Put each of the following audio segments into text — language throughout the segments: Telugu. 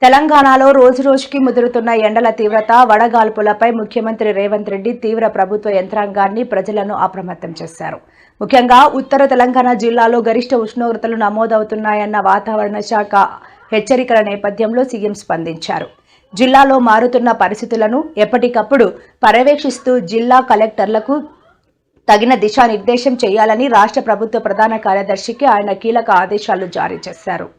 తెలంగాణలో రోజురోజుకి ముదురుతున్న ఎండల తీవ్రత, వడగాల్పులపై ముఖ్యమంత్రి రేవంత్ రెడ్డి తీవ్ర ప్రభుత్వ యంత్రాంగాన్ని, ప్రజలను అప్రమత్తం చేశారు. ముఖ్యంగా ఉత్తర తెలంగాణ జిల్లాలో గరిష్ట ఉష్ణోగ్రతలు నమోదవుతున్నాయన్న వాతావరణ శాఖ హెచ్చరికల నేపథ్యంలో సీఎం స్పందించారు. జిల్లాలో మారుతున్న పరిస్థితులను ఎప్పటికప్పుడు పర్యవేక్షిస్తూ జిల్లా కలెక్టర్లకు తగిన దిశానిర్దేశం చేయాలని రాష్ట్ర ప్రభుత్వ ప్రధాన కార్యదర్శికి ఆయన కీలక ఆదేశాలు జారీ చేశారు.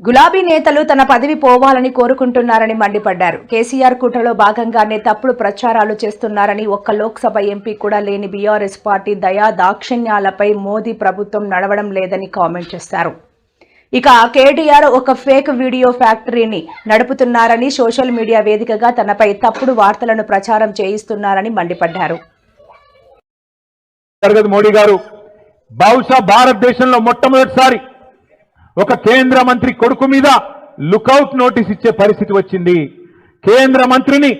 గులాబీ నేతలు తన పదవి పోవాలని కోరుకుంటున్నారని మండిపడ్డారు. కేసీఆర్ కుట్రలో భాగంగానే తప్పుడు ప్రచారాలు చేస్తున్నారని, ఒక్క లోక్సభ ఎంపీ కూడా లేని బీఆర్ఎస్ పార్టీ దయా దాక్షిణ్యాలపై మోదీ ప్రభుత్వం నడవడం లేదని కామెంట్ చేశారు. ఇక కేటీఆర్ ఒక ఫేక్ వీడియో ఫ్యాక్టరీని నడుపుతున్నారని, సోషల్ మీడియా వేదికగా తనపై తప్పుడు వార్తలను ప్రచారం చేయిస్తున్నారని మండిపడ్డారు. మోడీ గారు బహుశా భారతదేశంలో మొట్టమొదటిసారి ఒక కేంద్ర మంత్రి కొడుకు మీద లుకౌట్ నోటీస్ ఇచ్చే పరిస్థితి వచ్చింది. కేంద్ర మంత్రిని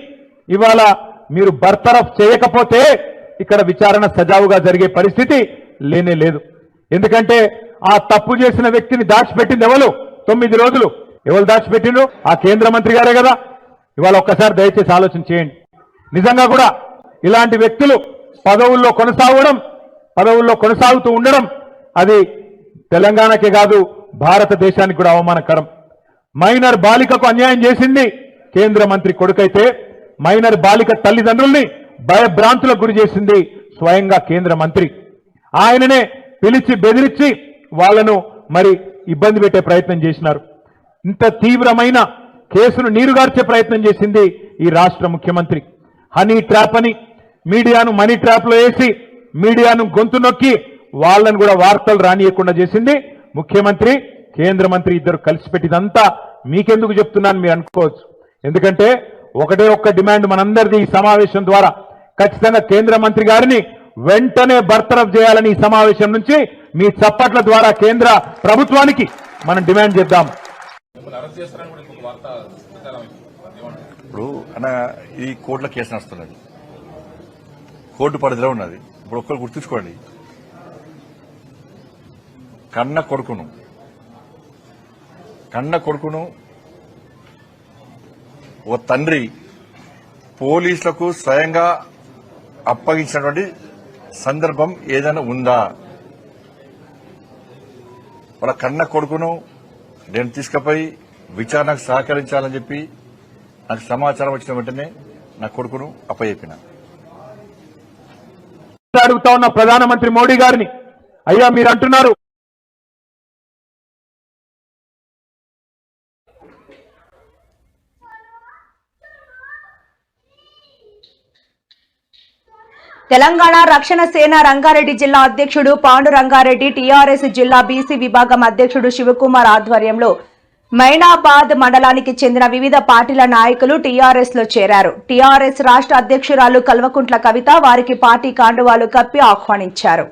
ఇవాళ మీరు బర్తరఫ్ చేయకపోతే ఇక్కడ విచారణ సజావుగా జరిగే పరిస్థితి లేనే లేదు. ఎందుకంటే ఆ తప్పు చేసిన వ్యక్తిని దాచిపెట్టింది ఎవరు? 9 రోజులు ఎవరు దాచిపెట్టిండ్రు? ఆ కేంద్ర మంత్రి గారే కదా. ఇవాళ ఒక్కసారి దయచేసి ఆలోచన చేయండి. నిజంగా కూడా ఇలాంటి వ్యక్తులు పదవుల్లో కొనసాగుతూ ఉండడం అది తెలంగాణకే కాదు భారతదేశానికి కూడా అవమానకరం. మైనర్ బాలికకు అన్యాయం చేసింది కేంద్ర మంత్రి కొడుకైతే, మైనర్ బాలిక తల్లిదండ్రుల్ని భయభ్రాంతులకు గురి చేసింది స్వయంగా కేంద్ర మంత్రి. ఆయననే పిలిచి బెదిరించి వాళ్లను మరి ఇబ్బంది పెట్టే ప్రయత్నం చేసినారు. ఇంత తీవ్రమైన కేసును నీరుగార్చే ప్రయత్నం చేసింది ఈ రాష్ట్ర ముఖ్యమంత్రి. హనీ ట్రాప్ అని మీడియాను మనీ ట్రాప్ లో వేసి మీడియాను గొంతు నొక్కి వాళ్ళను కూడా వార్తలు రానియకుండా చేసింది ముఖ్యమంత్రి, కేంద్ర మంత్రి ఇద్దరు కలిసి పెట్టిదంతా మీకెందుకు చెప్తున్నాను మీరు అనుకోవచ్చు. ఎందుకంటే ఒకటే ఒక్క డిమాండ్ మనందరిది ఈ సమావేశం ద్వారా, ఖచ్చితంగా కేంద్ర మంత్రి గారిని వెంటనే బర్తరఫ్ చేయాలని ఈ సమావేశం నుంచి మీ చప్పట్ల ద్వారా కేంద్ర ప్రభుత్వానికి మనం డిమాండ్ చేద్దాం. ఇప్పుడు ఈ కోర్టుల కేసు నడుస్తున్నది, కోర్టు పరిధిలో ఉన్నది. ఇప్పుడు ఒక్కరు గుర్తుంచుకోండి, కన్న కొడుకును ఓ తండ్రి పోలీసులకు స్వయంగా అప్పగించినటువంటి సందర్భం ఏదైనా ఉందా? వాళ్ళ కన్న కొడుకును నేను తీసుకుపోయి విచారణకు సహకరించాలని చెప్పి నాకు సమాచారం వచ్చిన వెంటనే నా కొడుకును అప్పచెప్పిన. అడుగుతా ఉన్న ప్రధానమంత్రి మోడీ గారిని, అయ్యా మీరు అంటున్నారు తెలంగాణ రక్షణ సేన రంగారెడ్డి జిల్లా అధ్యక్షుడు పాండు రంగారెడ్డి, టీఆర్ఎస్ జిల్లా బీసీ విభాగం అధ్యక్షుడు శివకుమార్ ఆధ్వర్యంలో మైనాబాద్ మండలానికి చెందిన వివిధ పార్టీల నాయకులు టీఆర్ఎస్ లో చేరారు. టీఆర్ఎస్ రాష్ట్ర అధ్యక్షురాలు కల్వకుంట్ల కవిత వారికి పార్టీ కండువాలు కప్పి ఆహ్వానించారు.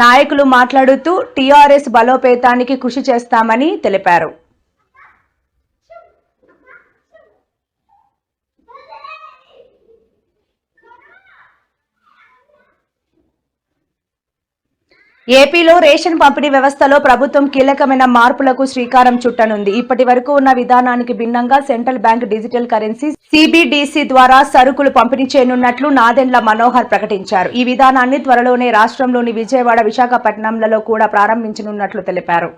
నాయకులు మాట్లాడుతూ టీఆర్ఎస్ బలోపేతానికి కృషి చేస్తామని తెలిపారు. ఏపీలో రేషన్ పంపిణీ వ్యవస్థలో ప్రభుత్వం కీలకమైన మార్పులకు శ్రీకారం చుట్టనుంది. ఇప్పటి వరకు ఉన్న విధానానికి భిన్నంగా central bank digital currency CBDC ద్వారా సరుకులు పంపిణీ చేయనున్నట్లు నాదెండ్ల మనోహర్ ప్రకటించారు. ఈ విధానాన్ని త్వరలోనే రాష్ట్రంలోని విజయవాడ, విశాఖపట్నంలలో కూడా ప్రారంభించనున్నట్లు తెలిపారు.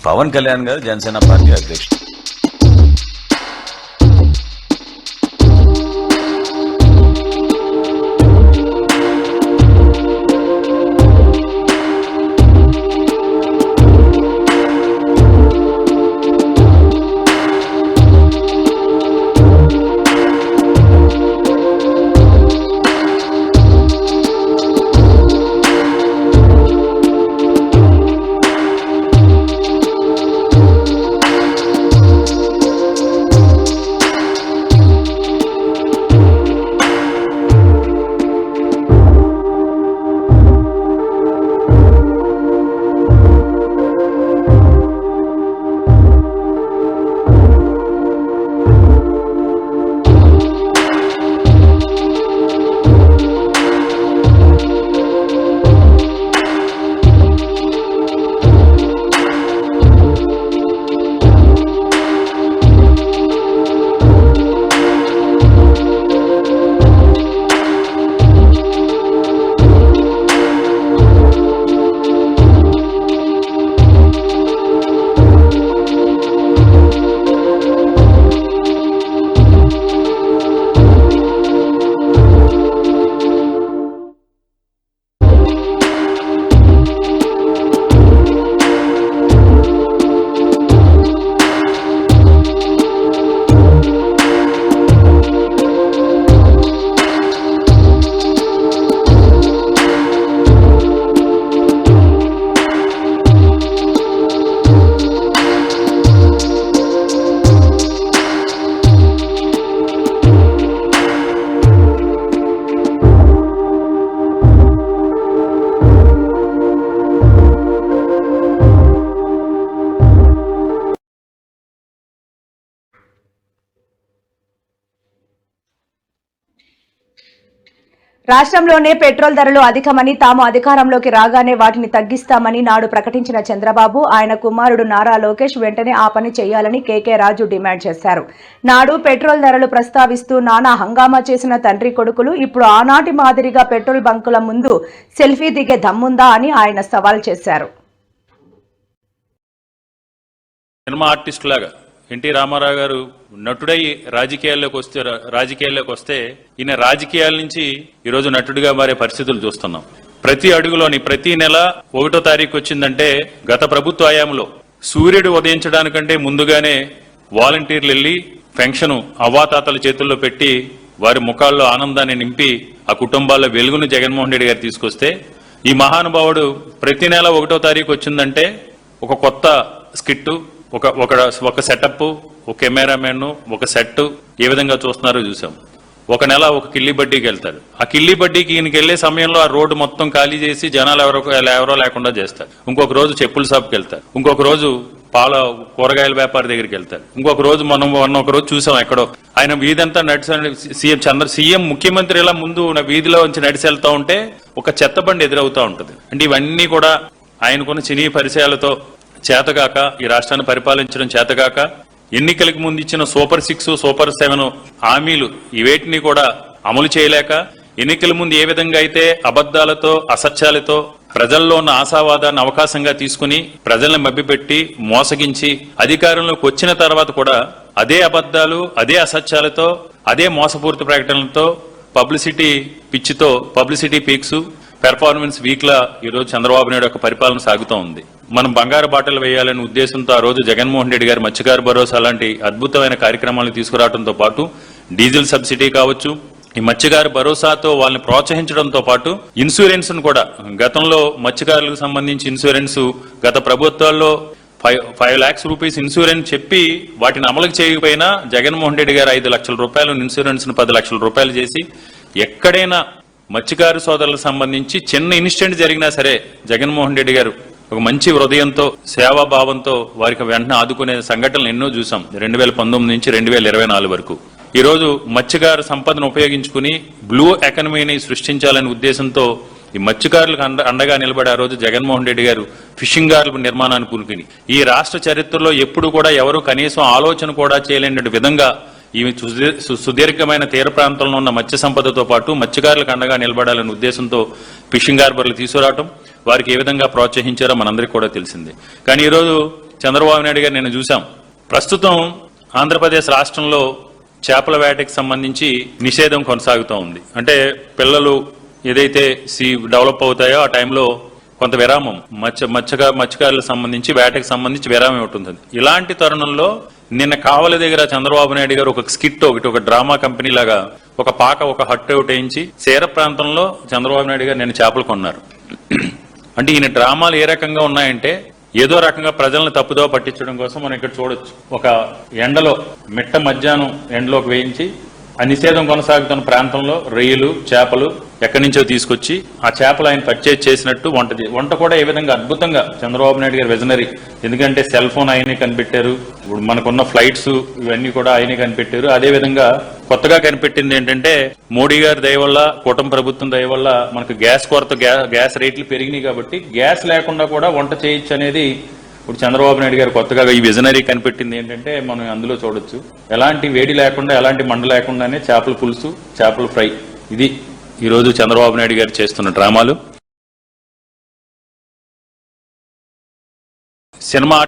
పవన్ కళ్యాణ్ గారు జనసేన పార్టీ అధ్యక్షుడు. రాష్ట్రంలోనే పెట్రోల్ ధరలు అధికమని, తాము అధికారంలోకి రాగానే వాటిని తగ్గిస్తామని నాడు ప్రకటించిన చంద్రబాబు, ఆయన కుమారుడు నారా లోకేష్ వెంటనే ఆ పని చేయాలని కేకే రాజు డిమాండ్ చేశారు. నాడు పెట్రోల్ ధరలు ప్రస్తావిస్తూ నానా హంగామా చేసిన తండ్రి కొడుకులు ఇప్పుడు ఆనాటి మాదిరిగా పెట్రోల్ బంకుల ముందు సెల్ఫీ దిగే దమ్ముందా అని ఆయన సవాల్ చేశారు. సినిమా ఆర్టిస్ట్ లాగా ఎన్టీ రామారావు గారు నటుడై రాజకీయాల్లోకి వస్తే ఈయన రాజకీయాల నుంచి ఈరోజు నటుడిగా మారే పరిస్థితులు చూస్తున్నాం. ప్రతి అడుగులోని ప్రతి నెల 1వ తారీఖు వచ్చిందంటే గత ప్రభుత్వ హయాంలో సూర్యుడు ఉదయించడానికంటే ముందుగానే వాలంటీర్లు వెళ్లి పెన్షన్ అవ్వాతాతల చేతుల్లో పెట్టి వారి ముఖాల్లో ఆనందాన్ని నింపి ఆ కుటుంబాల్లో వెలుగును జగన్మోహన్ రెడ్డి గారు తీసుకొస్తే ఈ మహానుభావుడు ప్రతి నెల 1వ తారీఖు వచ్చిందంటే ఒక కొత్త స్కిట్, ఒక సెటప్, ఒక కెమెరామెన్, ఒక సెట్ ఏ విధంగా చూస్తున్నారో చూసాం. ఒక నెల ఒక కిల్లి బడ్డీకి వెళ్తాడు. ఆ కిల్లి బడ్డీకి ఈయనకి వెళ్లే సమయంలో ఆ రోడ్డు మొత్తం ఖాళీ చేసి జనాలు ఎవరో లేకుండా చేస్తారు. ఇంకొక రోజు చెప్పుల షాప్కి వెళ్తారు. ఇంకొక రోజు పాల కూరగాయల వ్యాపారి దగ్గరికి వెళ్తారు. ఇంకొక రోజు మనం ఒక రోజు చూసాం ఎక్కడో ఆయన వీధంతా సీఎం ముఖ్యమంత్రి ఇలా ముందు వీధిలో నుంచి నడిచి వెళ్తా ఉంటే ఒక చెత్త బండి ఎదురవుతా ఉంటుంది. అంటే ఇవన్నీ కూడా ఆయనకున్న సినీ పరిచయాలతో చేతగాక, ఈ రాష్ట్రాన్ని పరిపాలించడం చేతగాక, ఎన్నికలకు ముందు ఇచ్చిన సూపర్ 6, సూపర్ 7 హామీలు ఇవేటిని కూడా అమలు చేయలేక, ఎన్నికల ముందు ఏ విధంగా అయితే అబద్దాలతో, అసత్యాలతో ప్రజల్లో ఉన్న ఆశావాదాన్ని అవకాశంగా తీసుకుని ప్రజల్ని మభ్యపెట్టి మోసగించి అధికారంలోకి వచ్చిన తర్వాత కూడా అదే అబద్దాలు, అదే అసత్యాలతో, అదే మోసపూరిత ప్రకటనలతో, పబ్లిసిటీ పిచ్చితో, పబ్లిసిటీ పీక్స్, పెర్ఫార్మెన్స్ వీక్ లా ఈరోజు చంద్రబాబు నాయుడు యొక్క పరిపాలన సాగుతూ ఉంది. మనం బంగారు బాటలు వేయాలనే ఉద్దేశంతో ఆ రోజు జగన్మోహన్ రెడ్డి గారు మత్స్యకార భరోసా లాంటి అద్భుతమైన కార్యక్రమాలను తీసుకురావడంతో పాటు డీజిల్ సబ్సిడీ కావచ్చు, ఈ మత్స్యకార భరోసాతో వాళ్ళని ప్రోత్సహించడంతో పాటు ఇన్సూరెన్స్ ను కూడా, గతంలో మత్స్యకారులకు సంబంధించి ఇన్సూరెన్స్ గత ప్రభుత్వాల్లో 5 lakhs రూపీస్ ఇన్సూరెన్స్ చెప్పి వాటిని అమలు చేయకపోయినా జగన్మోహన్ రెడ్డి గారు 5 లక్షల రూపాయలు ఇన్సూరెన్స్ ను 10 లక్షల రూపాయలు చేసి ఎక్కడైనా మత్స్యకారు సోదరులకు సంబంధించి చిన్న ఇన్సిడెంట్ జరిగినా సరే జగన్మోహన్ రెడ్డి గారు ఒక మంచి హృదయంతో, సేవాభావంతో వారికి వెంటనే ఆదుకునే సంఘటనలు ఎన్నో చూసాం 2019 నుంచి 2024 వరకు. ఈ రోజు మత్స్యకారు సంపదను ఉపయోగించుకుని బ్లూ ఎకానమీని సృష్టించాలనే ఉద్దేశంతో ఈ మత్స్యకారులకు అండగా నిలబడి ఆ రోజు జగన్మోహన్ రెడ్డి గారు ఫిషింగ్ గార్ల నిర్మాణాన్ని పూనుకుని ఈ రాష్ట్ర చరిత్రలో ఎప్పుడు కూడా ఎవరు కనీసం ఆలోచన కూడా చేయలేని విధంగా ఈ సుదీర్ఘమైన తీర ప్రాంతంలో ఉన్న మత్స్య సంపదతో పాటు మత్స్యకారులకు అండగా నిలబడాలనే ఉద్దేశంతో ఫిషింగ్ హార్బర్లు తీసుకురావటం, వారికి ఏ విధంగా ప్రోత్సహించారో మనందరికీ కూడా తెలిసిందే. కానీ ఈరోజు చంద్రబాబు నాయుడు గారు నేను చూసాం, ప్రస్తుతం ఆంధ్రప్రదేశ్ రాష్ట్రంలో చేపల వేటకి సంబంధించి నిషేధం కొనసాగుతూ ఉంది. అంటే పిల్లలు ఏదైతే డెవలప్ అవుతాయో ఆ టైంలో కొంత విరామం మత్స్యకారులకు సంబంధించి వేటకి సంబంధించి విరామం ఉంటుంది. ఇలాంటి తరుణంలో నిన్న కావలి దగ్గర చంద్రబాబు నాయుడు గారు ఒక స్కిట్ ఒక డ్రామా కంపెనీ లాగా ఒక హట్ అవుట్ వేయించి తీర ప్రాంతంలో చంద్రబాబు నాయుడు గారు నిన్న చేపలు కొన్నారు. అంటే ఈయన డ్రామాలు ఏ రకంగా ఉన్నాయంటే ఏదో రకంగా ప్రజలను తప్పుదో పట్టించడం కోసం మనం ఇక్కడ చూడొచ్చు. ఒక ఎండలో మిట్ట మధ్యాహ్నం ఎండలోకి వేయించి ఆ నిషేధం కొనసాగుతున్న ప్రాంతంలో రొయ్యలు, చేపలు ఎక్కడి నుంచో తీసుకొచ్చి ఆ చేపలు ఆయన పర్చేజ్ చేసినట్టు వంట కూడా ఏ విధంగా అద్భుతంగా చంద్రబాబు నాయుడు గారు విజనరీ. ఎందుకంటే సెల్ ఫోన్ ఆయనే కనిపెట్టారు, ఇప్పుడు మనకున్న ఫ్లైట్స్ ఇవన్నీ కూడా ఆయనే కనిపెట్టారు. అదే విధంగా కొత్తగా కనిపెట్టింది ఏంటంటే మోడీ గారి దయ వల్ల, కూటమి ప్రభుత్వం దయ వల్ల మనకు గ్యాస్ కొరత, గ్యాస్ రేట్లు పెరిగినాయి కాబట్టి గ్యాస్ లేకుండా కూడా వంట చేయొచ్చు అనేది ఇప్పుడు చంద్రబాబు నాయుడు గారు కొత్తగా ఈ విజనరీ కనిపెట్టింది ఏంటంటే మనం అందులో చూడొచ్చు. ఎలాంటి వేడి లేకుండా, ఎలాంటి మంట లేకుండానే చేపల పులుసు, చేపల ఫ్రై, ఇది ఈరోజు చంద్రబాబు నాయుడు గారు చేస్తున్న డ్రామాలు. సినిమా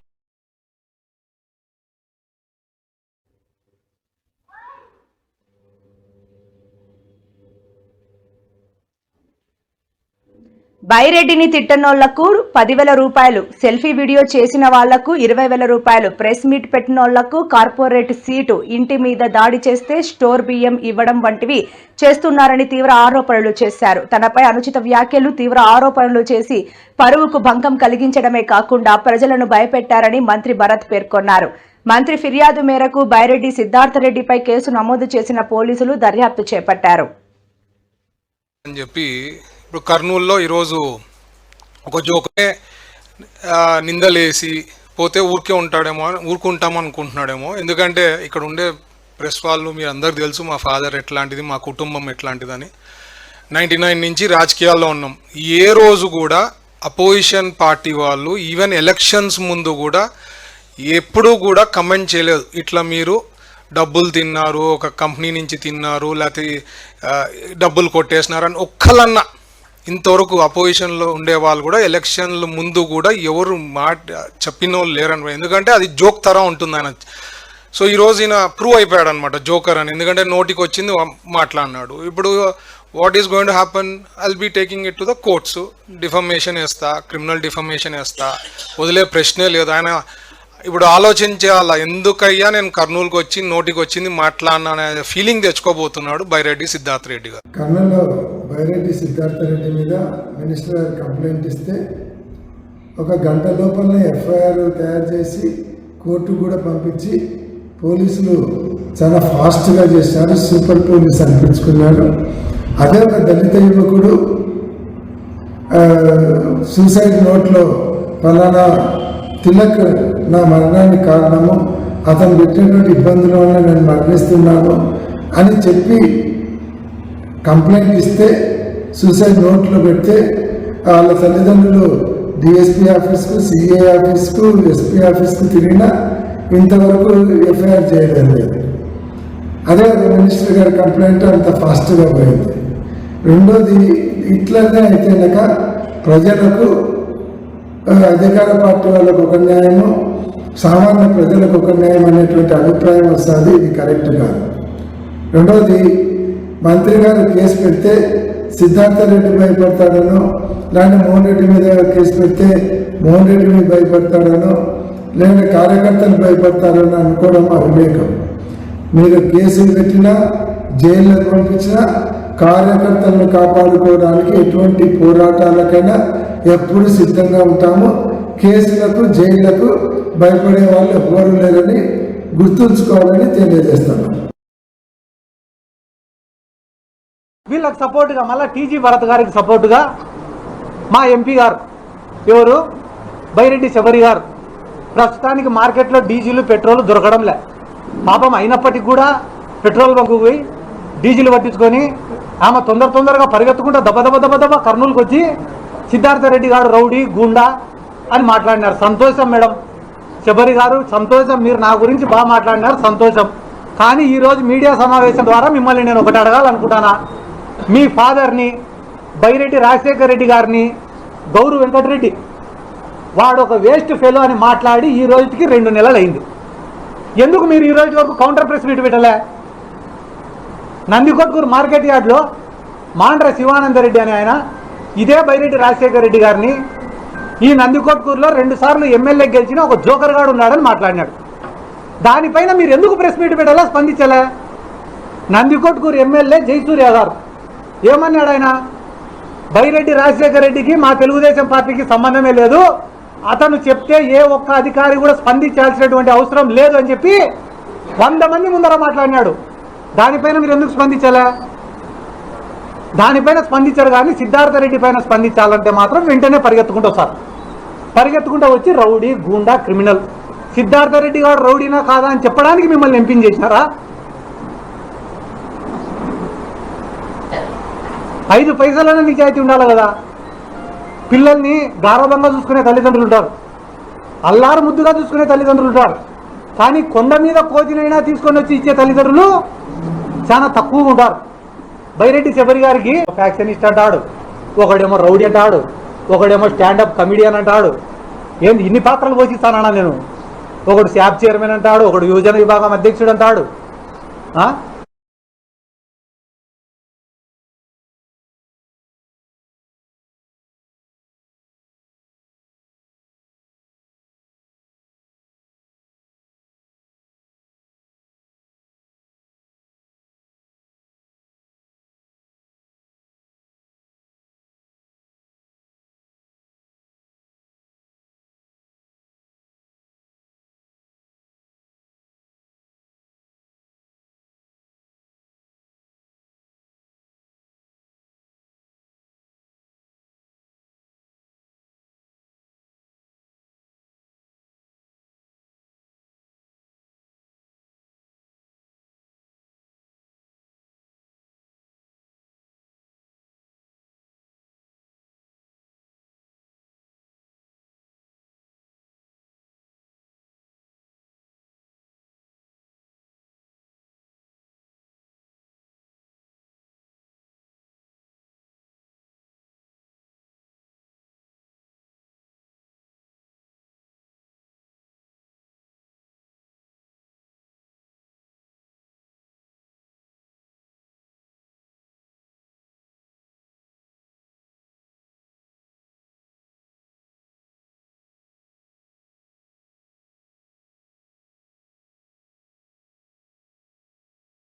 బైరెడ్డిని తిట్టనోళ్లకు 10,000 రూపాయలు, సెల్ఫీ వీడియో చేసిన వాళ్లకు 20,000 రూపాయలు, ప్రెస్ మీట్ పెట్టినోళ్లకు కార్పొరేట్ సీటు, ఇంటి మీద దాడి చేస్తే స్టోర్ బియ్యం ఇవ్వడం వంటివి చేస్తున్నారని తీవ్ర ఆరోపణలు చేశారు. తనపై అనుచిత వ్యాఖ్యలు, తీవ్ర ఆరోపణలు చేసి పరువుకు భంగం కలిగించడమే కాకుండా ప్రజలను భయపెట్టారని మంత్రి భరత్ పేర్కొన్నారు. మంత్రి ఫిర్యాదు మేరకు బైరెడ్డి సిద్ధార్థరెడ్డిపై కేసు నమోదు చేసిన పోలీసులు దర్యాప్తు చేపట్టారు. ఇప్పుడు కర్నూలులో ఈరోజు ఒక జోకనే నిందలేసి పోతే ఊరుకుంటాం అనుకుంటున్నాడేమో. ఎందుకంటే ఇక్కడ ఉండే ప్రెస్ వాళ్ళు మీరు అందరికి తెలుసు మా ఫాదర్ ఎట్లాంటిది, మా కుటుంబం ఎట్లాంటిదని. 99 నుంచి రాజకీయాల్లో ఉన్నాం. ఏ రోజు కూడా అపోజిషన్ పార్టీ వాళ్ళు ఈవెన్ ఎలక్షన్స్ ముందు కూడా ఎప్పుడూ కూడా కమెంట్ చేయలేదు ఇట్లా మీరు డబ్బులు తిన్నారు, ఒక కంపెనీ నుంచి తిన్నారు, లేకపోతే డబ్బులు కొట్టేసినారు అని ఒక్కలన్నా ఇంతవరకు అపోజిషన్లో ఉండే వాళ్ళు కూడా ఎలక్షన్ల ముందు కూడా ఎవరు చెప్పిన వాళ్ళు లేరని. ఎందుకంటే అది జోక్ తరం ఉంటుంది ఆయన. సో ఈరోజు ఈయన ప్రూవ్ అయిపోయాడు అనమాట జోకర్ అని. ఎందుకంటే నోటికి వచ్చింది మాట్లాడినాడు. ఇప్పుడు what is going to happen, I'll be taking it to the courts. Defamation వేస్తా, క్రిమినల్ డిఫమేషన్ వేస్తా, వదిలే ప్రశ్నే లేదు. ఆయన ఇప్పుడు ఆలోచించేయాలా, ఎందుకయ్యా నేను కర్నూలుకి వచ్చి నోటికి వచ్చింది మాట్లాడినా అనే ఫీలింగ్ తెచ్చుకోబోతున్నాడు బైరెడ్డి సిద్ధార్థ రెడ్డి గారు. కర్నూలులో బైరెడ్డి సిద్ధార్థ రెడ్డి మీద మినిస్టర్ గారు కంప్లైంట్ ఇస్తే 1 గంట లోపలనే ఎఫ్ఐఆర్ తయారు చేసి కోర్టు కూడా పంపించి పోలీసులు చాలా ఫాస్ట్గా చేశారు. సూపర్ పోలీస్ అనిపించుకున్నాడు. అదే ఒక దళిత యువకుడు సూసైడ్ నోట్లో ఫలానా తిలక్ నా మరణానికి కారణము, అతను పెట్టినటువంటి ఇబ్బందుల వల్ల నేను మరణిస్తున్నాను అని చెప్పి కంప్లైంట్ ఇస్తే సూసైడ్ నోట్లో పెడితే వాళ్ళ తల్లిదండ్రులు డిఎస్పీ ఆఫీస్కు, సిఐ ఆఫీస్కు, ఎస్పీ ఆఫీస్కు తిరిగినా ఇంతవరకు ఎఫ్ఐఆర్ చేయడం లేదు. అదే మినిస్టర్ గారి కంప్లైంట్ అంత ఫాస్ట్గా పోయింది. రెండోది, ఇట్లనే అయితే కనుక ప్రజలకు అధికార పార్టీ వాళ్ళకు ఒక న్యాయము, సామాన్య ప్రజలకు ఒక న్యాయం అనేటువంటి అభిప్రాయం వస్తుంది. ఇది కరెక్ట్ కాదు. రెండోది, మంత్రి గారు కేసు పెడితే సిద్ధార్థ రెడ్డి భయపడతాడనో, లేదంటే మోహన్ రెడ్డి మీద కేసు పెడితే మోహన్ రెడ్డి మీద భయపడతాడనో, లేదంటే కార్యకర్తలు భయపడతారని అనుకోవడం అవివేకం. మీరు కేసులు పెట్టినా, జైల్లోకి పంపించినా కార్యకర్తలను కాపాడుకోవడానికి ఎటువంటి పోరాటాలకైనా ఎప్పుడు సిద్ధంగా ఉంటాము. కేసులకు, జైళ్లకు భయపడే వాళ్ళు ఎవ్వరూ లేరని గుర్తుంచుకోవాలని తెలియజేస్తాను. వీళ్ళకి సపోర్టుగా మళ్ళీ టీజీ భరత్ గారికి సపోర్టుగా మా ఎంపీ గారు ఎవరు బైరెడ్డి శబరి గారు ప్రస్తుతానికి మార్కెట్లో డీజిల్, పెట్రోల్ దొరకడంలే. పాపం అయినప్పటికీ కూడా పెట్రోల్ బంకు పోయి డీజిల్ పట్టించుకొని ఆమె తొందరగా పరిగెత్తుకుంటూ దెబ్బ కర్నూలుకి వచ్చి సిద్ధార్థ రెడ్డి గారు రౌడీ, గూండా అని మాట్లాడినారు. సంతోషం మేడం, శబరి గారు సంతోషం, మీరు నా గురించి బాగా మాట్లాడినారు, సంతోషం. కానీ ఈరోజు మీడియా సమావేశం ద్వారా మిమ్మల్ని నేను ఒకటి అడగాలనుకుంటానా. మీ ఫాదర్ని బైరెడ్డి రాజశేఖర రెడ్డి గారిని గౌరు వెంకటరెడ్డి వాడు ఒక వేస్ట్ ఫెలో అని మాట్లాడి ఈ రోజుకి 2 నెలలు అయింది. ఎందుకు మీరు ఈ రోజు వరకు కౌంటర్ ప్రెస్ మీట్ పెట్టలే? నందికొట్కూరు మార్కెట్ యార్డ్లో మాండ్ర శివానందరెడ్డి అని ఆయన ఇదే బైరెడ్డి రాజశేఖర రెడ్డి గారిని ఈ నందికొట్కూరులో 2 సార్లు ఎమ్మెల్యే గెలిచిన ఒక జోకర్ గాడు ఉన్నాడని మాట్లాడినాడు. దానిపైన మీరు ఎందుకు ప్రెస్ మీట్ పెట్టాలా, స్పందించలే? నందికొట్కూరు ఎమ్మెల్యే జయసూర్య గారు ఏమన్నాడు? ఆయన బైరెడ్డి రాజశేఖర రెడ్డికి మా తెలుగుదేశం పార్టీకి సంబంధమే లేదు, అతను చెప్తే ఏ ఒక్క అధికారి కూడా స్పందించాల్సినటువంటి అవసరం లేదు అని చెప్పి 100 మంది ముందర మాట్లాడినాడు. దానిపైన మీరు ఎందుకు స్పందించాలా? దానిపైన స్పందించారు. కానీ సిద్ధార్థ రెడ్డి పైన స్పందించాలంటే మాత్రం వెంటనే పరిగెత్తుకుంటూ వస్తారు. పరిగెత్తుకుంటూ వచ్చి రౌడీ, గూండా, క్రిమినల్. సిద్ధార్థ రెడ్డి గారు రౌడీనా కాదా అని చెప్పడానికి మిమ్మల్ని ఎంపించేసినారా? 5 పైసలైనా నిజాయితీ ఉండాలి కదా. పిల్లల్ని గారవంగా చూసుకునే తల్లిదండ్రులు ఉంటారు, అల్లారు ముద్దుగా చూసుకునే తల్లిదండ్రులు ఉంటారు. కానీ కొండ మీద కోతినైనా తీసుకొని వచ్చి ఇచ్చే తల్లిదండ్రులు చాలా తక్కువగా ఉంటారు. బైరెడ్డి శబరి గారికి ఫ్యాక్షనిస్ట్ అంటాడు, ఒకడేమో రౌడీ అంటాడు, ఒకడేమో స్టాండప్ కమిడియన్ అంటాడు. ఏంది ఇన్ని పాత్రలు పోషిస్తానన్నా నేను? ఒకడు శాప్ చైర్మన్ అంటాడు, ఒకడు యువజన విభాగం అధ్యక్షుడు అంటాడు.